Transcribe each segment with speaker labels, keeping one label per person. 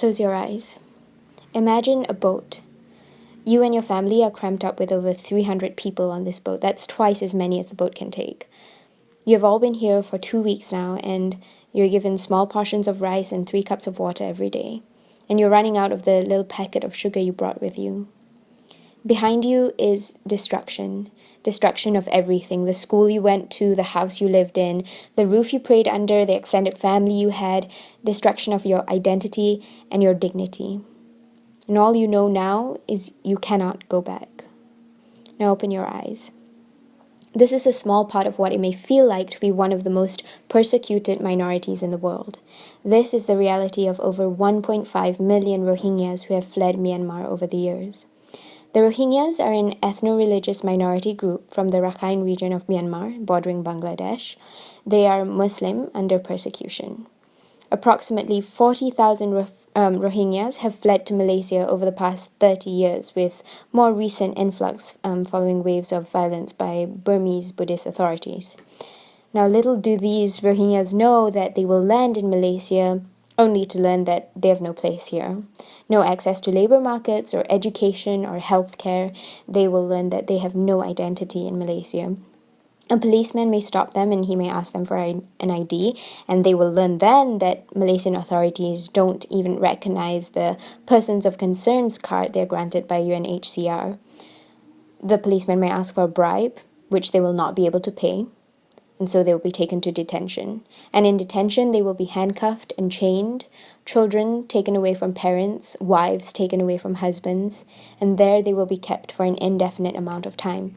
Speaker 1: Close your eyes. Imagine a boat. You and your family are cramped up with over 300 people on this boat. That's twice as many as the boat can take. You have all been here for 2 weeks now, and you're given small portions of rice and 3 cups of water every day. And you're running out of the little packet of sugar you brought with you. Behind you is destruction. Destruction of everything. The school you went to, the house you lived in, the roof you prayed under, the extended family you had. Destruction of your identity and your dignity. And all you know now is you cannot go back. Now open your eyes. This is a small part of what it may feel like to be one of the most persecuted minorities in the world. This is the reality of over 1.5 million Rohingyas who have fled Myanmar over the years. The Rohingyas are an ethno-religious minority group from the Rakhine region of Myanmar, bordering Bangladesh. They are Muslim under persecution. Approximately 40,000 Rohingyas have fled to Malaysia over the past 30 years, with more recent influx following waves of violence by Burmese Buddhist authorities. Now, little do these Rohingyas know that they will land in Malaysia only to learn that they have no place here. No access to labor markets or education or healthcare. They will learn that they have no identity in Malaysia. A policeman may stop them and he may ask them for an ID, and they will learn then that Malaysian authorities don't even recognize the Persons of Concerns card they're granted by UNHCR. The policeman may ask for a bribe, which they will not be able to pay, and so they will be taken to detention. And in detention, they will be handcuffed and chained, children taken away from parents, wives taken away from husbands, and there they will be kept for an indefinite amount of time,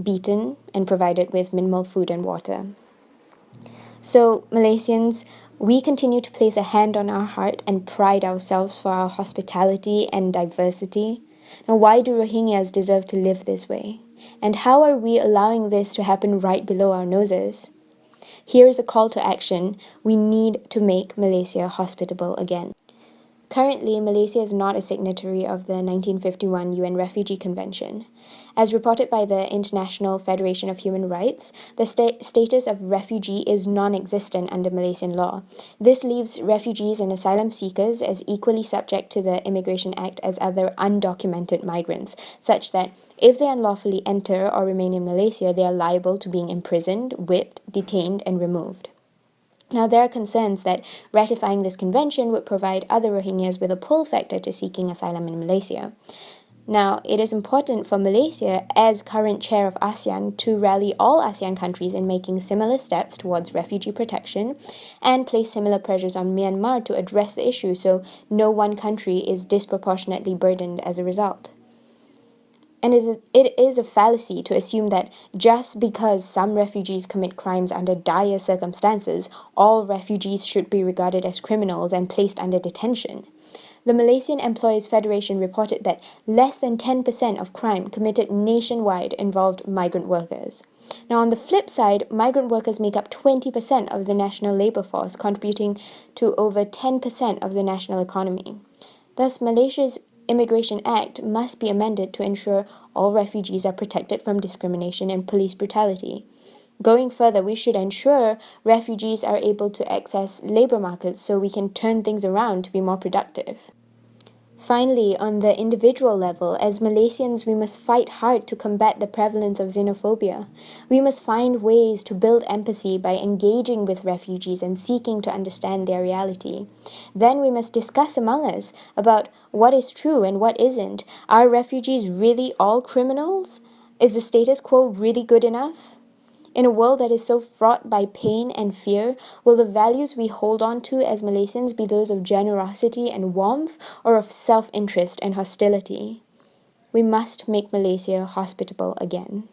Speaker 1: beaten and provided with minimal food and water. So, Malaysians, we continue to place a hand on our heart and pride ourselves for our hospitality and diversity. Now, why do Rohingyas deserve to live this way? And how are we allowing this to happen right below our noses? Here is a call to action. We need to make Malaysia hospitable again. Currently, Malaysia is not a signatory of the 1951 UN Refugee Convention. As reported by the International Federation of Human Rights, the status of refugee is non-existent under Malaysian law. This leaves refugees and asylum seekers as equally subject to the Immigration Act as other undocumented migrants, such that if they unlawfully enter or remain in Malaysia, they are liable to being imprisoned, whipped, detained, and removed. Now, there are concerns that ratifying this convention would provide other Rohingyas with a pull factor to seeking asylum in Malaysia. Now, it is important for Malaysia, as current chair of ASEAN, to rally all ASEAN countries in making similar steps towards refugee protection and place similar pressures on Myanmar to address the issue so no one country is disproportionately burdened as a result. And it is a fallacy to assume that just because some refugees commit crimes under dire circumstances, all refugees should be regarded as criminals and placed under detention. The Malaysian Employers Federation reported that less than 10% of crime committed nationwide involved migrant workers. Now, on the flip side, migrant workers make up 20% of the national labour force, contributing to over 10% of the national economy. Thus, Malaysia's Immigration Act must be amended to ensure all refugees are protected from discrimination and police brutality. Going further, we should ensure refugees are able to access labour markets so we can turn things around to be more productive. Finally, on the individual level, as Malaysians, we must fight hard to combat the prevalence of xenophobia. We must find ways to build empathy by engaging with refugees and seeking to understand their reality. Then we must discuss among us about what is true and what isn't. Are refugees really all criminals? Is the status quo really good enough? In a world that is so fraught by pain and fear, will the values we hold on to as Malaysians be those of generosity and warmth, or of self-interest and hostility? We must make Malaysia hospitable again.